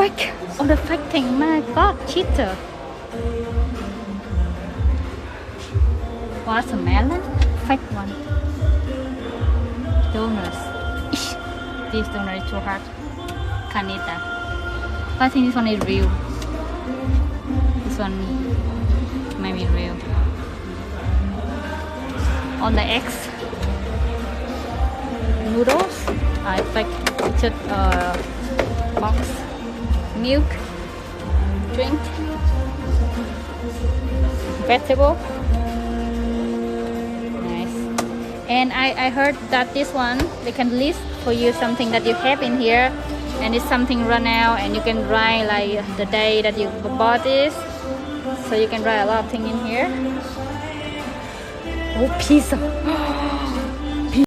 fake. Oh, the fake thing. My God, cheater. Watermelon, fake one. Donuts. Eesh, this donut is too hard. Can't eat that. I think this one is real. This one maybe real. On the eggs, noodles. I fake just box, milk, drink, vegetable. And I heard that this one they can list for you something that you have in here, and it's something run out, and you can write like the day that you bought this, so you can write a lot of things in here. Oh, pizza.